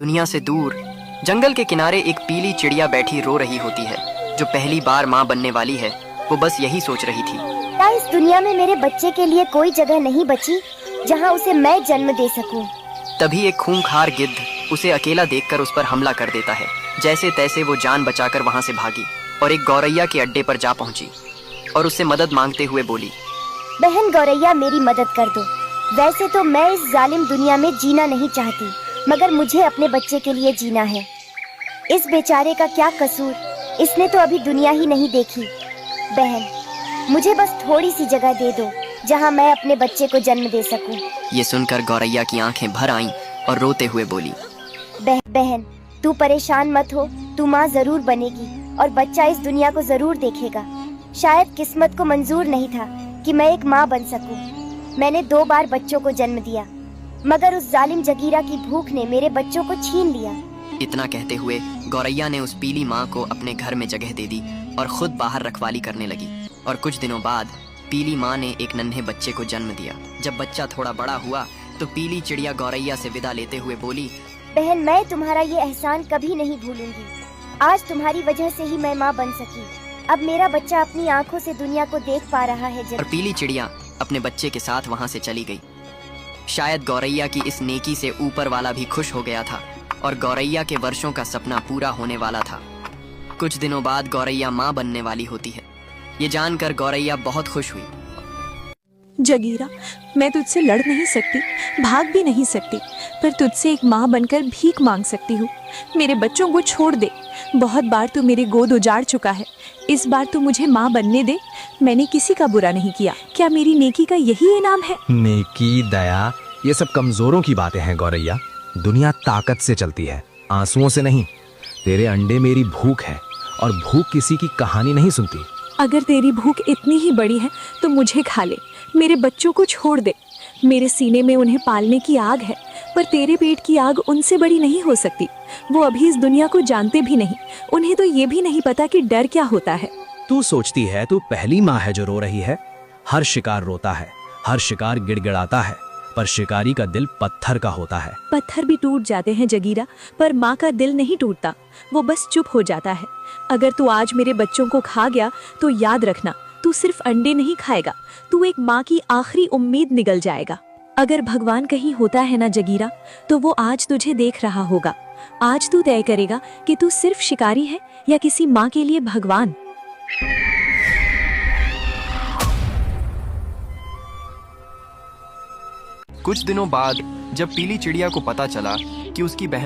दुनिया से दूर जंगल के किनारे एक पीली चिड़िया बैठी रो रही होती है, जो पहली बार माँ बनने वाली है। वो बस यही सोच रही थी, क्या इस दुनिया में मेरे बच्चे के लिए कोई जगह नहीं बची जहाँ उसे मैं जन्म दे सकूं? तभी एक खूंखार गिद्ध उसे अकेला देखकर उस पर हमला कर देता है। जैसे तैसे वो जान बचाकर वहाँ से भागी और एक गौरैया के अड्डे पर जा पहुँची और उससे मदद मांगते हुए बोली, बहन गौरैया, मेरी मदद कर दो। वैसे तो मैं इस जालिम दुनिया में जीना नहीं चाहती, मगर मुझे अपने बच्चे के लिए जीना है। इस बेचारे का क्या कसूर, इसने तो अभी दुनिया ही नहीं देखी। बहन, मुझे बस थोड़ी सी जगह दे दो जहाँ मैं अपने बच्चे को जन्म दे सकूं। ये सुनकर गौरैया की आंखें भर आईं और रोते हुए बोली, बहन, तू परेशान मत हो, तू माँ जरूर बनेगी और बच्चा इस दुनिया को जरूर देखेगा। शायद किस्मत को मंजूर नहीं था कि मैं एक माँ बन सकूं। मैंने 2 बार बच्चों को जन्म दिया, मगर उस जालिम जगीरा की भूख ने मेरे बच्चों को छीन लिया। इतना कहते हुए गौरैया ने उस पीली माँ को अपने घर में जगह दे दी और खुद बाहर रखवाली करने लगी। और कुछ दिनों बाद पीली माँ ने एक नन्हे बच्चे को जन्म दिया। जब बच्चा थोड़ा बड़ा हुआ तो पीली चिड़िया गौरैया से विदा लेते हुए बोली, बहन, मैं तुम्हारा ये एहसान कभी नहीं भूलूंगी। आज तुम्हारी वजह से ही मैं माँ बन सकी। अब मेरा बच्चा अपनी आंखों से दुनिया को देख पा रहा है। और पीली चिड़िया अपने बच्चे के साथ वहाँ से चली गई। शायद गौरैया की इस नेकी से ऊपर वाला भी खुश हो गया था और गौरैया के वर्षों का सपना पूरा होने वाला था। कुछ दिनों बाद गौरैया माँ बनने वाली होती है। ये जानकर गौरैया बहुत खुश हुई। जगीरा, मैं तुझसे लड़ नहीं सकती, भाग भी नहीं सकती, पर तुझसे एक माँ बनकर भीख मांग सकती हूँ। मेरे बच्चों को छोड़ दे। बहुत बार तू मेरी गोद उजाड़ चुका है, इस बार तू मुझे माँ बनने दे। मैंने किसी का बुरा नहीं किया। क्या मेरी नेकी का यही इनाम है? नेकी, दया, ये सब कमजोरों की बातें हैं गौरैया। दुनिया ताकत से चलती है, आंसुओं से नहीं। तेरे अंडे मेरी भूख है और भूख किसी की कहानी नहीं सुनती। अगर तेरी भूख इतनी ही बड़ी है तो मुझे खा ले, मेरे बच्चों को छोड़ दे। मेरे सीने में उन्हें पालने की आग है, पर तेरे पेट की आग उनसे बड़ी नहीं हो सकती। वो अभी इस दुनिया को जानते भी नहीं। उन्हें तो ये भी नहीं पता कि डर क्या होता है। तू सोचती है तू पहली माँ है जो रो रही है। हर शिकार रोता है, हर शिकार गिड़गिड़ाता है, पर शिकारी का दिल पत्थर का होता है। पत्थर भी टूट जाते हैं जगीरा, पर माँ का दिल नहीं टूटता, वो बस चुप हो जाता है। अगर तू आज मेरे बच्चों को खा गया तो याद रखना, तू सिर्फ अंडे नहीं खाएगा, तू एक माँ की आखिरी उम्मीद निगल जाएगा। अगर भगवान कहीं होता है ना जगीरा, तो वो आज तुझे देख रहा होगा। आज तू तय करेगा कि तू सिर्फ शिकारी है या किसी माँ के लिए भगवान। कुछ दिनों बाद जब पीली चिड़िया को पता चला कि उसकी बहन